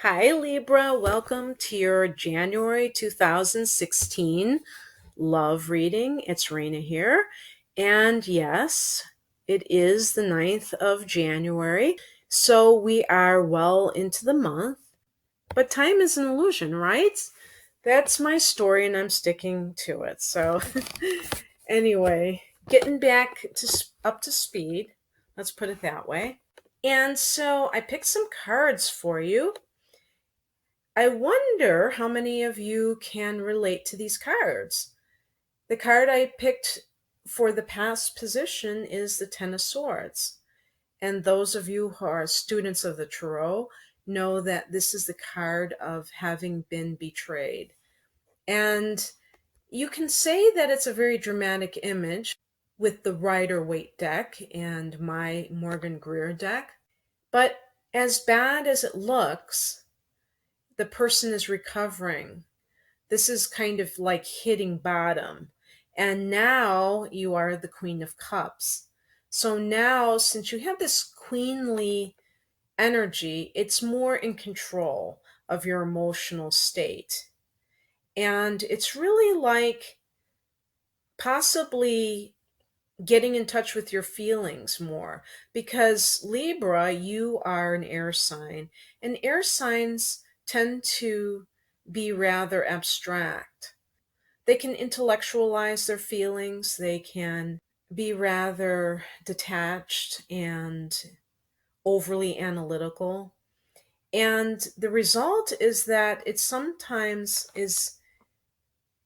Hi, Libra. Welcome to your January 2016 love reading. It's Raina here. And yes, it is the 9th of January. So we are well into the month. But time is an illusion, right? That's my story, and I'm sticking to it. So, anyway, getting back to up to speed. Let's put it that way. And so I picked some cards for you. I wonder how many of you can relate to these cards. The card I picked for the past position is the Ten of Swords. And those of you who are students of the Tarot know that this is the card of having been betrayed. And you can say that it's a very dramatic image with the Rider-Waite deck and my Morgan Greer deck. But as bad as it looks, the person is recovering. This is kind of like hitting bottom. And now you are the Queen of Cups. So now, since you have this queenly energy, it's more in control of your emotional state. And it's really like possibly getting in touch with your feelings more, because Libra, you are an air sign, and air signs tend to be rather abstract. They can intellectualize their feelings, they can be rather detached and overly analytical. And the result is that it sometimes is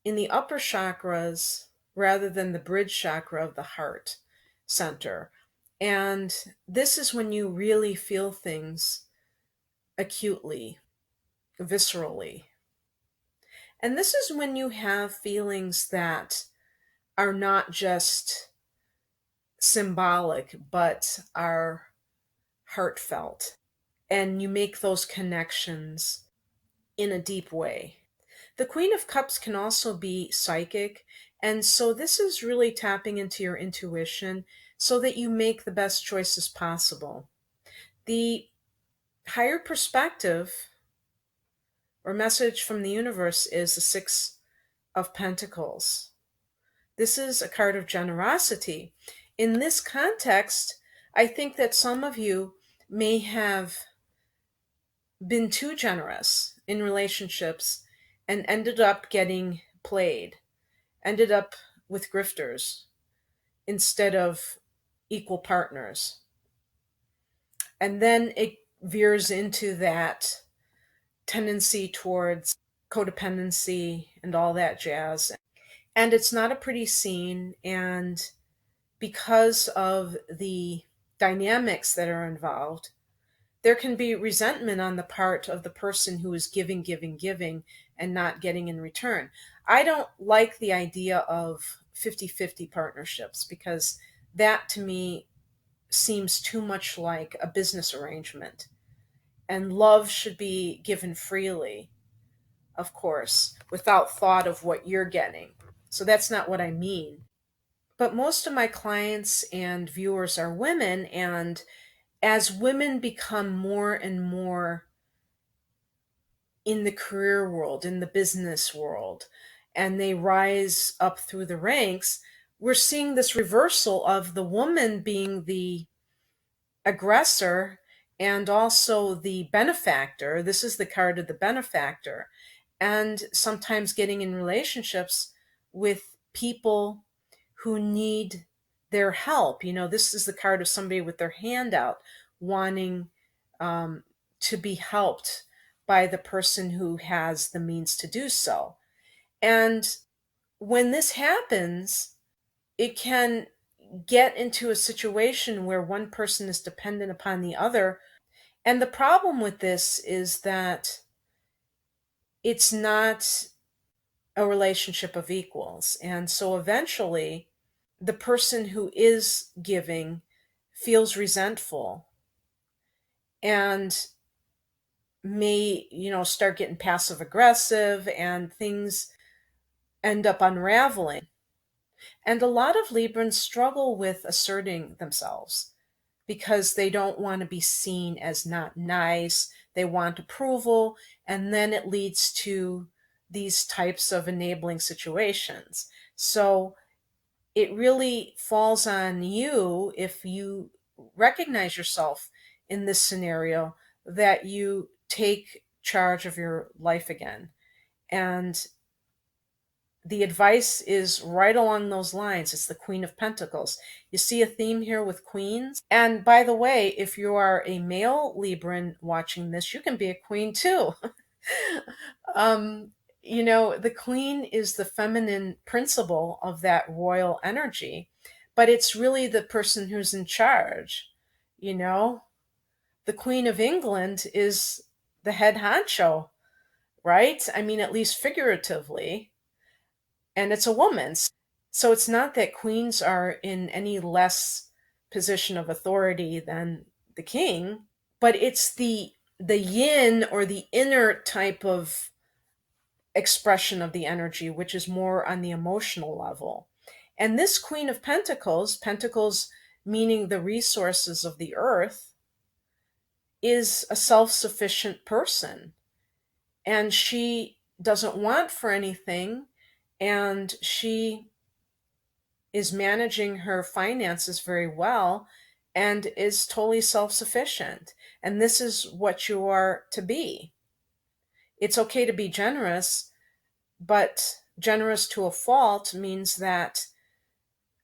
in the upper chakras rather than the bridge chakra of the heart center. And this is when you really feel things acutely, viscerally. And this is when you have feelings that are not just symbolic, but are heartfelt. And you make those connections in a deep way. The Queen of Cups can also be psychic. And so this is really tapping into your intuition so that you make the best choices possible. The higher perspective or message from the universe is the Six of Pentacles. This is a card of generosity. In this context, I think that some of you may have been too generous in relationships and ended up getting played, ended up with grifters instead of equal partners. And then it veers into that tendency towards codependency and all that jazz. And it's not a pretty scene. And because of the dynamics that are involved, there can be resentment on the part of the person who is giving, giving, giving, and not getting in return. I don't like the idea of 50-50 partnerships because that to me seems too much like a business arrangement. And love should be given freely, of course, without thought of what you're getting. So that's not what I mean. But most of my clients and viewers are women, and as women become more and more in the career world, in the business world, and they rise up through the ranks, we're seeing this reversal of the woman being the aggressor and also the benefactor. This is the card of the benefactor. And sometimes getting in relationships with people who need their help. This is the card of somebody with their hand out, wanting to be helped by the person who has the means to do so. And when this happens, it can get into a situation where one person is dependent upon the other. And the problem with this is that it's not a relationship of equals. And so eventually, the person who is giving feels resentful and may, start getting passive aggressive, and things end up unraveling. And a lot of Librans struggle with asserting themselves because they don't want to be seen as not nice. they want approval, and then it leads to these types of enabling situations. So it really falls on you, if you recognize yourself in this scenario, that you take charge of your life again. And the advice is right along those lines. It's the Queen of Pentacles. You see a theme here with queens. And by the way, if you are a male Libran watching this, you can be a queen too. um, the queen is the feminine principle of that royal energy, but it's really the person who's in charge. You know, the Queen of England is the head honcho, right? I mean, at least figuratively, and it's a woman. So it's not that queens are in any less position of authority than the king, but it's the yin, or the inner type of expression of the energy, which is more on the emotional level. And this Queen of Pentacles, Pentacles meaning the resources of the earth, is a self-sufficient person, and she doesn't want for anything, and she is managing her finances very well and is totally self sufficient. And this is what you are to be. It's okay to be generous, but generous to a fault means that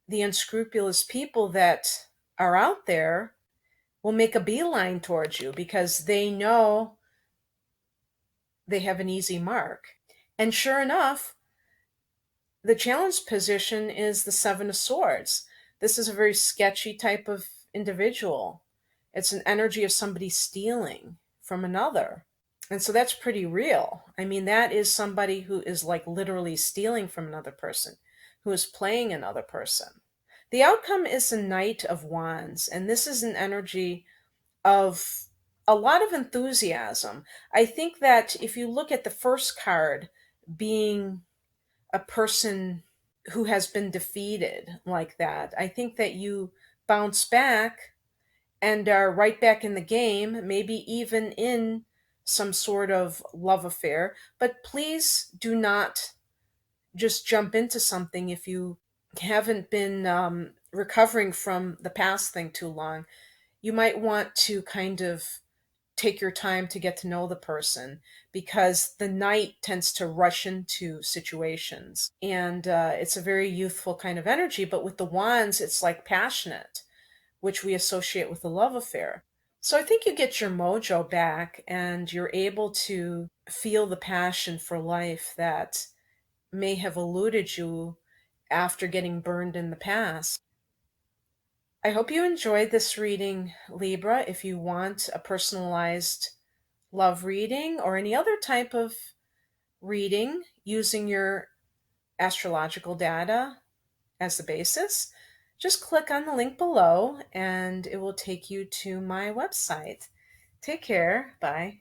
the unscrupulous people that are out there will make a beeline towards you because they know they have an easy mark. And sure enough, the challenge position is the Seven of Swords. This is a very sketchy type of individual. It's an energy of somebody stealing from another. And so that's pretty real. I mean, that is somebody who is like literally stealing from another person, who is playing another person. The outcome is a Knight of Wands, and this is an energy of a lot of enthusiasm. I think that if you look at the first card being a person who has been defeated like that, I think that you bounce back and are right back in the game, maybe even in some sort of love affair. But please do not just jump into something if you haven't been recovering from the past thing too long. You might want to kind of take your time to get to know the person, because the knight tends to rush into situations, and it's a very youthful kind of energy. But with the wands, it's like passionate, which we associate with the love affair. So I think you get your mojo back and you're able to feel the passion for life that may have eluded you after getting burned in the past. I hope you enjoyed this reading, Libra. If you want a personalized love reading or any other type of reading using your astrological data as the basis, just click on the link below and it will take you to my website. Take care. Bye.